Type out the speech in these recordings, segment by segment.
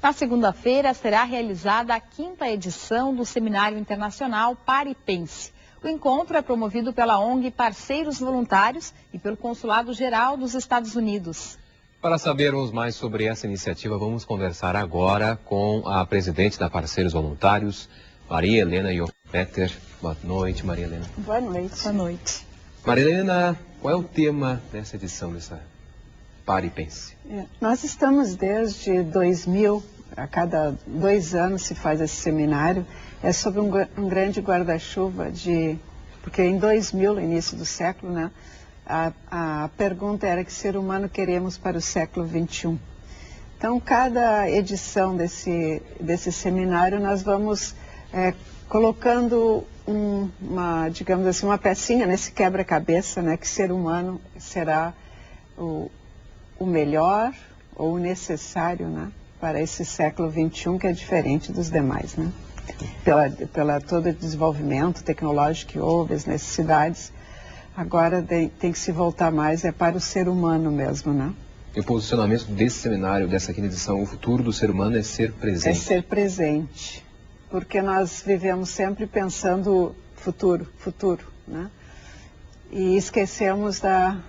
Na segunda-feira será realizada a 5ª edição do Seminário Internacional Pare e Pense. O encontro é promovido pela ONG Parceiros Voluntários e pelo Consulado Geral dos Estados Unidos. Para sabermos mais sobre essa iniciativa, vamos conversar agora com a presidente da Parceiros Voluntários, Maria Helena Joffetter. Boa noite, Maria Helena. Boa noite. Boa noite. Maria Helena, qual é o tema dessa edição, dessa Pare e Pense? Nós estamos desde 2000, a cada 2 anos se faz esse seminário. É sobre um grande guarda-chuva porque em 2000, no início do século, né, a pergunta era que ser humano queremos para o século XXI. Então, cada edição desse seminário nós vamos colocando digamos assim, uma pecinha nesse quebra-cabeça, né, que ser humano será o melhor ou o necessário, né, para esse século XXI, que é diferente dos demais, né? Pela todo o desenvolvimento tecnológico que houve, as necessidades, agora tem que se voltar mais para o ser humano mesmo, né? E o posicionamento desse seminário, dessa quinta edição, o futuro do ser humano é ser presente. É ser presente, porque nós vivemos sempre pensando futuro, né? E esquecemos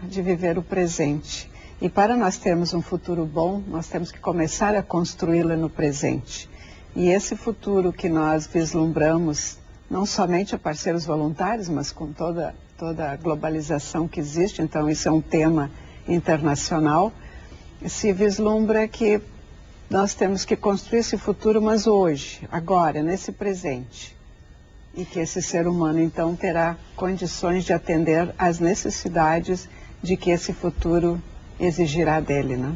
de viver o presente. E para nós termos um futuro bom, nós temos que começar a construí-lo no presente. E esse futuro que nós vislumbramos, não somente a Parceiros Voluntários, mas com toda a globalização que existe, então isso é um tema internacional, se vislumbra que nós temos que construir esse futuro, mas hoje, agora, nesse presente. E que esse ser humano, então, terá condições de atender às necessidades de que esse futuro exigirá dele, né?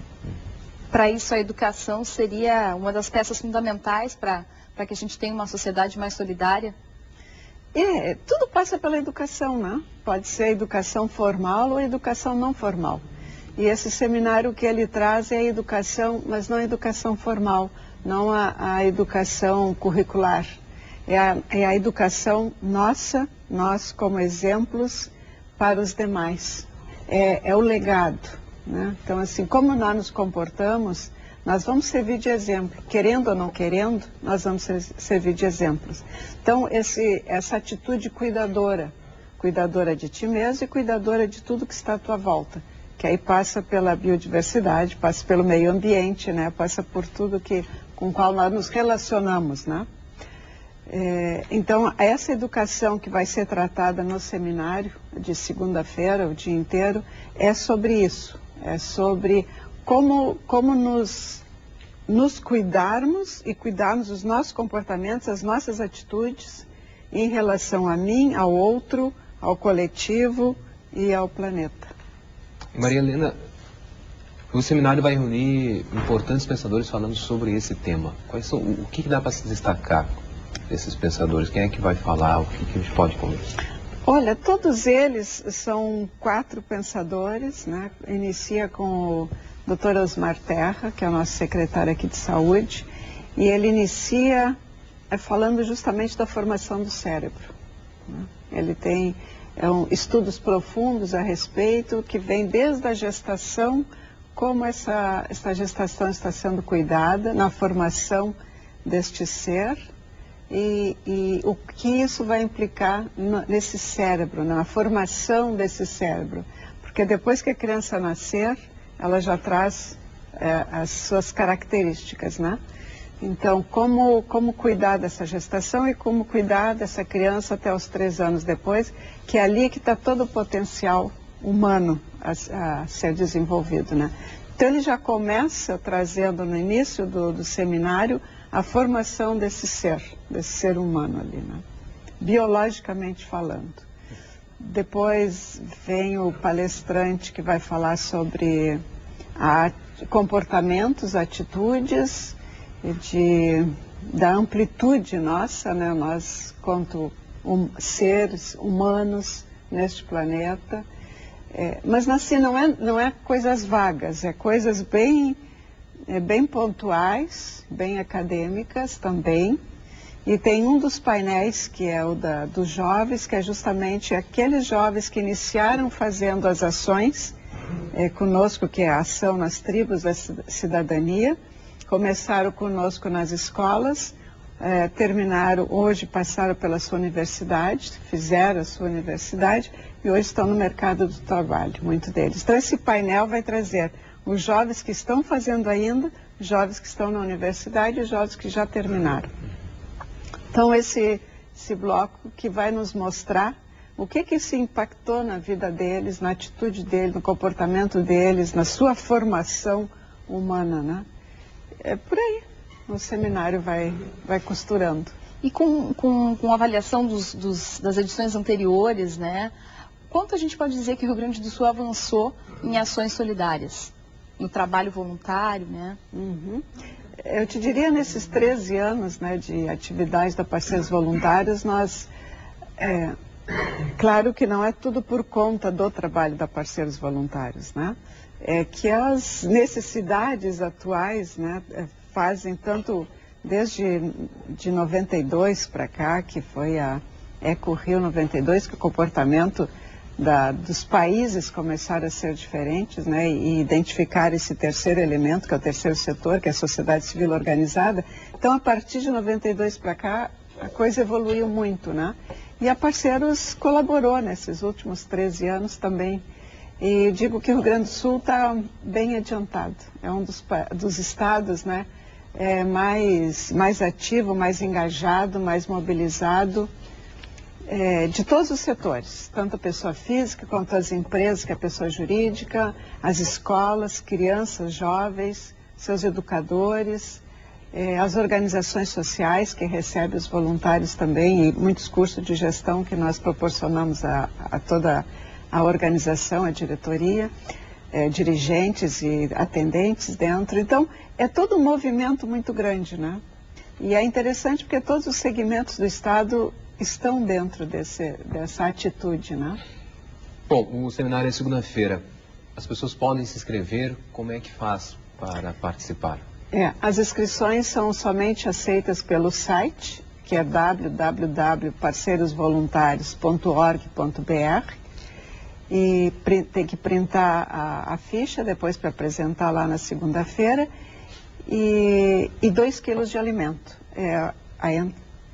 Para isso, a educação seria uma das peças fundamentais para que a gente tenha uma sociedade mais solidária? Tudo passa pela educação, né? Pode ser educação formal ou educação não formal. E esse seminário, o que ele traz é a educação, mas não a educação formal, não a educação curricular. É a educação nossa, nós como exemplos para os demais. É o legado. Né? Então, assim, como nós nos comportamos, nós vamos servir de exemplo. Querendo ou não querendo, nós vamos servir de exemplos. Então, essa atitude cuidadora de ti mesmo e cuidadora de tudo que está à tua volta, que aí passa pela biodiversidade, passa pelo meio ambiente, né? Passa por tudo com o qual nós nos relacionamos, né? Então, essa educação que vai ser tratada no seminário de segunda-feira, o dia inteiro, é sobre isso. É sobre como nos cuidarmos e cuidarmos dos nossos comportamentos, as nossas atitudes em relação a mim, ao outro, ao coletivo e ao planeta. Maria Helena, o seminário vai reunir importantes pensadores falando sobre esse tema. O que dá para se destacar desses pensadores? Quem é que vai falar? O que a gente pode conversar? Olha, todos eles são 4 pensadores, né? Inicia com o Dr. Osmar Terra, que é o nosso secretário aqui de saúde, e ele inicia falando justamente da formação do cérebro, né? Ele tem estudos profundos a respeito, que vem desde a gestação, como essa gestação está sendo cuidada na formação deste ser, e o que isso vai implicar nesse cérebro, na formação desse cérebro. Porque depois que a criança nascer, ela já traz as suas características, né? Então, como cuidar dessa gestação e como cuidar dessa criança até os 3 anos depois, que é ali que está todo o potencial humano a ser desenvolvido, né? Então, ele já começa trazendo no início do seminário a formação desse ser humano ali, né? Biologicamente falando. Depois vem o palestrante que vai falar sobre comportamentos, atitudes, da amplitude nossa, né? Nós, quanto seres humanos neste planeta. Mas assim, não é coisas vagas, é coisas bem pontuais, bem acadêmicas também. E tem um dos painéis, que é o dos jovens, que é justamente aqueles jovens que iniciaram fazendo as ações conosco, que é a ação nas tribos da cidadania, começaram conosco nas escolas, hoje passaram pela sua universidade, fizeram a sua universidade e hoje estão no mercado do trabalho, muitos deles. Então esse painel vai trazer os jovens que estão fazendo ainda, os jovens que estão na universidade e os jovens que já terminaram. Então esse bloco que vai nos mostrar o que se impactou na vida deles, na atitude deles, no comportamento deles, na sua formação humana, né? É por aí, o seminário vai costurando. E com a avaliação das edições anteriores, né? Quanto a gente pode dizer que o Rio Grande do Sul avançou em ações solidárias, no trabalho voluntário, né? Uhum. Eu te diria, nesses 13 anos, né, de atividades da Parceiros Voluntários, nós... Claro que não é tudo por conta do trabalho da Parceiros Voluntários, né? É que as necessidades atuais, né, fazem tanto desde de 92 para cá, que foi a Eco Rio 92, que o comportamento dos países começaram a ser diferentes, né, e identificar esse terceiro elemento, que é o terceiro setor, que é a sociedade civil organizada. Então, a partir de 92 para cá, a coisa evoluiu muito, né? E a Parceiros colaborou nesses últimos 13 anos também. E digo que o Rio Grande do Sul está bem adiantado. É um dos estados, né, mais ativo, mais engajado, mais mobilizado, de todos os setores. Tanto a pessoa física quanto as empresas, que é a pessoa jurídica, as escolas, crianças, jovens, seus educadores, as organizações sociais que recebem os voluntários também e muitos cursos de gestão que nós proporcionamos a toda a organização, a diretoria, dirigentes e atendentes dentro. Então, é todo um movimento muito grande, né? E é interessante porque todos os segmentos do Estado estão dentro dessa atitude, né? Bom, o seminário é segunda-feira. As pessoas podem se inscrever, como é que faz para participar? As inscrições são somente aceitas pelo site, que é www.parceirosvoluntarios.org.br, e tem que printar a ficha depois para apresentar lá na segunda-feira, e 2 quilos de alimento. É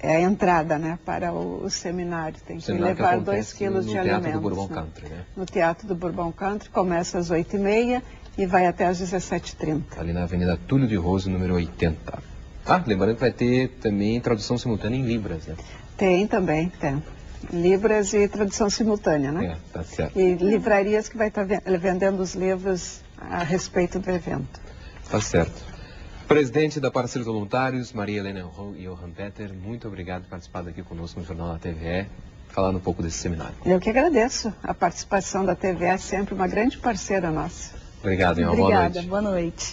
a entrada, né, para o seminário. Tem que levar 2 quilos de alimentos. No Teatro do Bourbon Country, né? No Teatro do Bourbon Country, começa às 8h30 e vai até às 17h30. Ali na Avenida Túlio de Rose, número 80. Lembrando que vai ter também tradução simultânea em Libras, né? Tem também, tem. Libras e tradução simultânea, né? Tá certo. E livrarias que vai estar vendendo os livros a respeito do evento. Tá certo. Presidente da Parceiros Voluntários, Maria Helena e Johan Peter, muito obrigado por participar aqui conosco no Jornal da TVE, falando um pouco desse seminário. Eu que agradeço. A participação da TVE é sempre uma grande parceira nossa. Obrigado, Obrigada, boa noite.